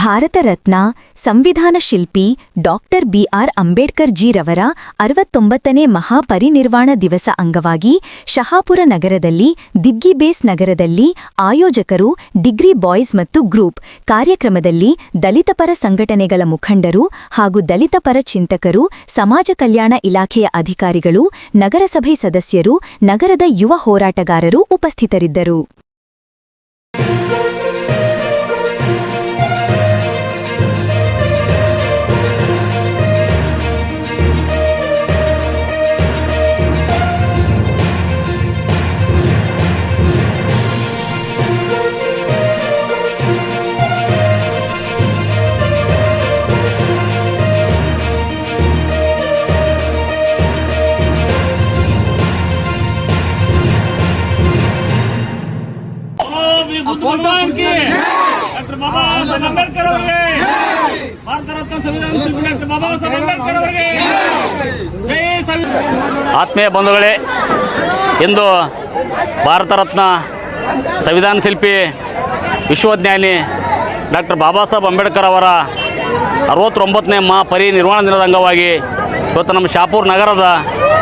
ಭಾರತ ರತ್ನ ಸಂವಿಧಾನ ಶಿಲ್ಪಿ doctor B R Ambedkar ಜಿರವರ 69ನೇ ಮಹಾಪರಿನಿರ್ವಾಣ ದಿವಸ ಅಂಗವಾಗಿ ಶಹಾಪುರ ನಗರದಲ್ಲಿ ದಿಗ್ಗಿ ಬೇಸ್ ನಗರದಲ್ಲಿ ಆಯೋಜಕರು ಡಿಗ್ರಿ ಬಾಯ್ಸ್ ಮತ್ತು ಗ್ರೂಪ್ ಕಾರ್ಯಕ್ರಮದಲ್ಲಿ ದಲಿತಪರ ಸಂಘಟನೆಗಳ ಮುಖಂಡರು ಹಾಗೂ ದಲಿತಪರ ಚಿಂತಕರು, ಸಮಾಜ ಕಲ್ಯಾಣ ಇಲಾಖೆಯ ಅಧಿಕಾರಿಗಳು, ನಗರಸಭೆ ಸದಸ್ಯರು, ನಗರದ ಯುವ ಹೋರಾಟಗಾರರು ಉಪಸ್ಥಿತರಿದ್ದರು. डॉक्टर बाबा साहेब अंबेडकर ಅವರಿಗೆ ಭಾರತ ರತ್ನ ಸಂವಿಧಾನ ಶಿಲ್ಪಿ ಡಾಕ್ಟರ್ ಬಾಬಾ ಸಾಹೇಬ್ ಅಂಬೇಡ್ಕರ್ ಅವರಿಗೆ ಜೈ ಸಂವಿಧಾನ. ಆತ್ಮೀಯ ಬಂಧುಗಳೇ, ಇಂದು ಭಾರತ ರತ್ನ ಸಂವಿಧಾನ ಶಿಲ್ಪಿ ವಿಶ್ವಜ್ಞಾನಿ ಡಾಕ್ಟರ್ ಬಾಬಾ ಸಾಹೇಬ್ ಅಂಬೇಡ್ಕರ್ ಅವರ 69ನೇ ಮಹಾಪರಿನಿರ್ವಾಣ ದಿನದ ಅಂಗವಾಗಿ ಇವತ್ತು ನಮ್ಮ ಶಹಾಪುರ ನಗರದ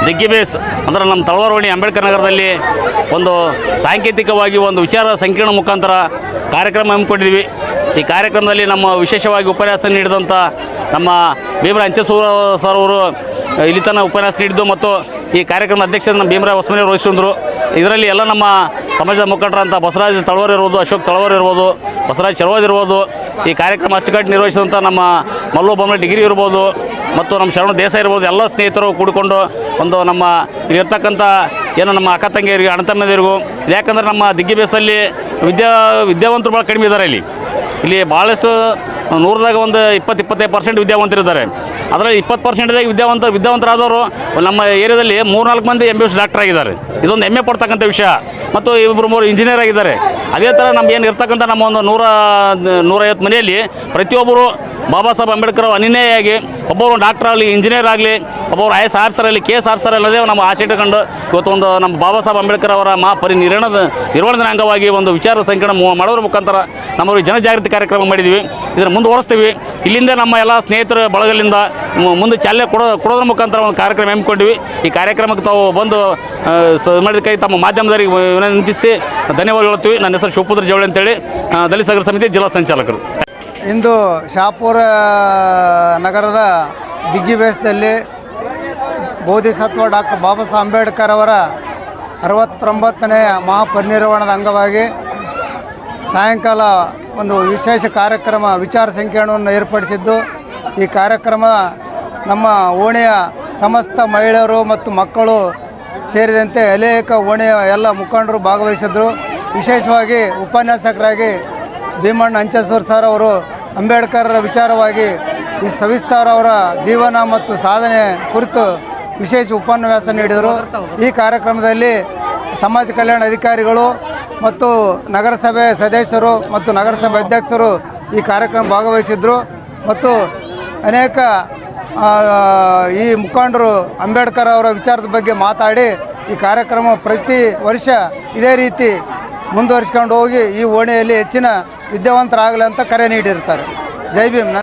ದಿಗ್ಗಿ ಬೇಸ್ ಅಂದರೆ ನಮ್ಮ ತಳವಾರೋಣಿ ಅಂಬೇಡ್ಕರ್ ನಗರದಲ್ಲಿ ಒಂದು ಸಾಂಕೇತಿಕವಾಗಿ ಒಂದು ವಿಚಾರ ಸಂಕಿರಣ ಮುಖಾಂತರ ಕಾರ್ಯಕ್ರಮ ಹಮ್ಮಿಕೊಂಡಿದ್ವಿ. ಈ ಕಾರ್ಯಕ್ರಮದಲ್ಲಿ ನಮ್ಮ ವಿಶೇಷವಾಗಿ ಉಪನ್ಯಾಸ ನೀಡಿದಂಥ ನಮ್ಮ ಭೀಮರಾವ್ ಅಂಚೆಸೂರ ಸರ್ ಅವರು ಇಲ್ಲಿ ತನಕ ಉಪನ್ಯಾಸ ನೀಡಿದ್ದು ಮತ್ತು ಈ ಕಾರ್ಯಕ್ರಮದ ಅಧ್ಯಕ್ಷರು ನಮ್ಮ ಭೀಮರಾವ್ ಹೊಸಮನಿ ವಹಿಸಿದ್ರು. ಇದರಲ್ಲಿ ಎಲ್ಲ ನಮ್ಮ ಸಮಾಜದ ಮುಖಂಡರಂಥ ಬಸವರಾಜ್ ತಳವಾರ್ ಇರ್ಬೋದು, ಅಶೋಕ್ ತಳವಾರ್ ಇರ್ಬೋದು, ಬಸವರಾಜ್ ಚಲವಾದ್ ಇರ್ಬೋದು, ಈ ಕಾರ್ಯಕ್ರಮ ಅಚ್ಚುಕಟ್ಟು ನಿರ್ವಹಿಸಿದಂಥ ನಮ್ಮ ಮಲ್ಲು ಬೊಮ್ಮೆ ಡಿಗ್ರಿ ಇರ್ಬೋದು ಮತ್ತು ನಮ್ಮ ಶರಣ ದೇಸಾಯಿ ಇರ್ಬೋದು, ಎಲ್ಲ ಸ್ನೇಹಿತರು ಕೂಡಿಕೊಂಡು ಒಂದು ನಮ್ಮ ಇಲ್ಲಿರ್ತಕ್ಕಂಥ ಏನು ನಮ್ಮ ಅಕ್ಕ ತಂಗಿಯರಿಗೆ, ಅಣ್ಣ ತಮ್ಮಂದಿರಿಗೂ, ಯಾಕಂದರೆ ನಮ್ಮ ದಿಗ್ಗಿ ಬೇಸಲ್ಲಿ ವಿದ್ಯಾವಂತರು ಭಾಳ ಕಡಿಮೆ ಇದ್ದಾರೆ. ಇಲ್ಲಿ ಭಾಳಷ್ಟು 100ದಾಗ ಒಂದು 20-25% ವಿದ್ಯಾವಂತರಿದ್ದಾರೆ. ಅದರಲ್ಲಿ 20%ದಾಗ ವಿದ್ಯಾವಂತರಾದವರು ನಮ್ಮ ಏರಿಯಾದಲ್ಲಿ 3-4 ಮಂದಿ MBBS ಡಾಕ್ಟರ್ ಆಗಿದ್ದಾರೆ. ಇದೊಂದು ಹೆಮ್ಮೆ ಪಡ್ತಕ್ಕಂಥ ವಿಷಯ. ಮತ್ತು 2-3 ಇಂಜಿನಿಯರ್ ಆಗಿದ್ದಾರೆ. ಅದೇ ಥರ ನಮ್ಮ ಏನು ಇರ್ತಕ್ಕಂಥ ನಮ್ಮ ಒಂದು 150 ಮನೆಯಲ್ಲಿ ಪ್ರತಿಯೊಬ್ಬರು ಬಾಬಾ ಸಾಹೇಬ್ ಅಂಬೇಡ್ಕರ್ ಅನಿನ್ಯಾಯಾಗಿ ಒಬ್ಬರು ಡಾಕ್ಟರ್ ಆಗಲಿ, ಇಂಜಿನಿಯರ್ ಆಗಲಿ, ಒಬ್ಬರು IAS ಆಫೀಸರ್ ಆಗಲಿ, KS ಆಫೀಸರ್ ಅಲ್ಲದೆ ನಮ್ಮ ಆಸೆ ಇಟ್ಟುಕೊಂಡು ಇವತ್ತು ಒಂದು ನಮ್ಮ ಬಾಬಾ ಸಾಹೇಬ್ ಅಂಬೇಡ್ಕರ್ ಅವರ ಮಹಾಪರಿನಿರ್ವಾಣದ ಅಂಗವಾಗಿ ಒಂದು ವಿಚಾರ ಸಂಕಿರಣ ಮಾಡೋದ್ರ ಮುಖಾಂತರ ನಮ್ಮವ್ರಿಗೆ ಜನಜಾಗೃತಿ ಕಾರ್ಯಕ್ರಮ ಮಾಡಿದ್ವಿ. ಇದನ್ನು ಮುಂದುವರಿಸ್ತೀವಿ. ಇಲ್ಲಿಂದ ನಮ್ಮ ಎಲ್ಲ ಸ್ನೇಹಿತರ ಬಳಗಲಿಂದ ಮುಂದೆ ಚಾಲನೆ ಕೊಡೋದ್ರ ಮುಖಾಂತರ ಒಂದು ಕಾರ್ಯಕ್ರಮ ಹಮ್ಮಿಕೊಂಡಿವಿ. ಈ ಕಾರ್ಯಕ್ರಮಕ್ಕೆ ತಾವು ಬಂದು ಮಾಡಿದ ಕೈ ತಮ್ಮ ಮಾಧ್ಯಮದವರಿಗೆ ವಿನಂತಿಸಿ ಧನ್ಯವಾದ ಹೇಳ್ತೀವಿ. ನನ್ನ ಹೆಸರು ಶಿವಪುತ್ರ ಜವಳಿ ಅಂತೇಳಿ, ದಲಿತ ಸಂಘರ್ಷ ಸಮಿತಿ ಜಿಲ್ಲಾ ಸಂಚಾಲಕರು. ಇಂದು ಶಹಾಪುರ ನಗರದ ದಿಗ್ಗಿ ಬೇಸ್ದಲ್ಲಿ ಬೋಧಿಸತ್ವ ಡಾಕ್ಟರ್ ಬಾಬಾ ಸಾಹೇಬ್ ಅಂಬೇಡ್ಕರ್ ಅವರ 69ನೇ ಮಹಾಪರಿನಿರ್ವಾಣದ ಅಂಗವಾಗಿ ಸಾಯಂಕಾಲ ಒಂದು ವಿಶೇಷ ಕಾರ್ಯಕ್ರಮ ವಿಚಾರ ಸಂಕಿರಣವನ್ನು ಏರ್ಪಡಿಸಿದ್ದು. ಈ ಕಾರ್ಯಕ್ರಮ ನಮ್ಮ ಓಣಿಯ ಸಮಸ್ತ ಮಹಿಳೆಯರು ಮತ್ತು ಮಕ್ಕಳು ಸೇರಿದಂತೆ ಅನೇಕ ಓಣಿಯ ಎಲ್ಲ ಮುಖಂಡರು ಭಾಗವಹಿಸಿದ್ರು. ವಿಶೇಷವಾಗಿ ಉಪನ್ಯಾಸಕರಾಗಿ ಭೀಮಣ್ಣ ಅಂಚೇಸೂರ್ ಸರ್ ಅವರು ಅಂಬೇಡ್ಕರ್ ವಿಚಾರವಾಗಿ ಈ ಸವಿಸ್ತಾರ ಅವರ ಜೀವನ ಮತ್ತು ಸಾಧನೆ ಕುರಿತು ವಿಶೇಷ ಉಪನ್ಯಾಸ ನೀಡಿದರು. ಈ ಕಾರ್ಯಕ್ರಮದಲ್ಲಿ ಸಮಾಜ ಕಲ್ಯಾಣ ಅಧಿಕಾರಿಗಳು ಮತ್ತು ನಗರಸಭೆ ಸದಸ್ಯರು ಮತ್ತು ನಗರಸಭೆ ಅಧ್ಯಕ್ಷರು ಈ ಕಾರ್ಯಕ್ರಮ ಭಾಗವಹಿಸಿದ್ರು. ಮತ್ತು ಅನೇಕ ಈ ಮುಖಂಡರು ಅಂಬೇಡ್ಕರ್ ಅವರ ವಿಚಾರದ ಬಗ್ಗೆ ಮಾತಾಡಿ ಈ ಕಾರ್ಯಕ್ರಮ ಪ್ರತಿ ವರ್ಷ ಇದೇ ರೀತಿ ಮುಂದುವರಿಸ್ಕೊಂಡು ಹೋಗಿ ಈ ಓಣಿಯಲ್ಲಿ ಹೆಚ್ಚಿನ ವಿದ್ಯಾವಂತರಾಗಲಿ ಅಂತ ಕರೆ ನೀಡಿರ್ತಾರೆ. ಜೈ ಭೀಮ್.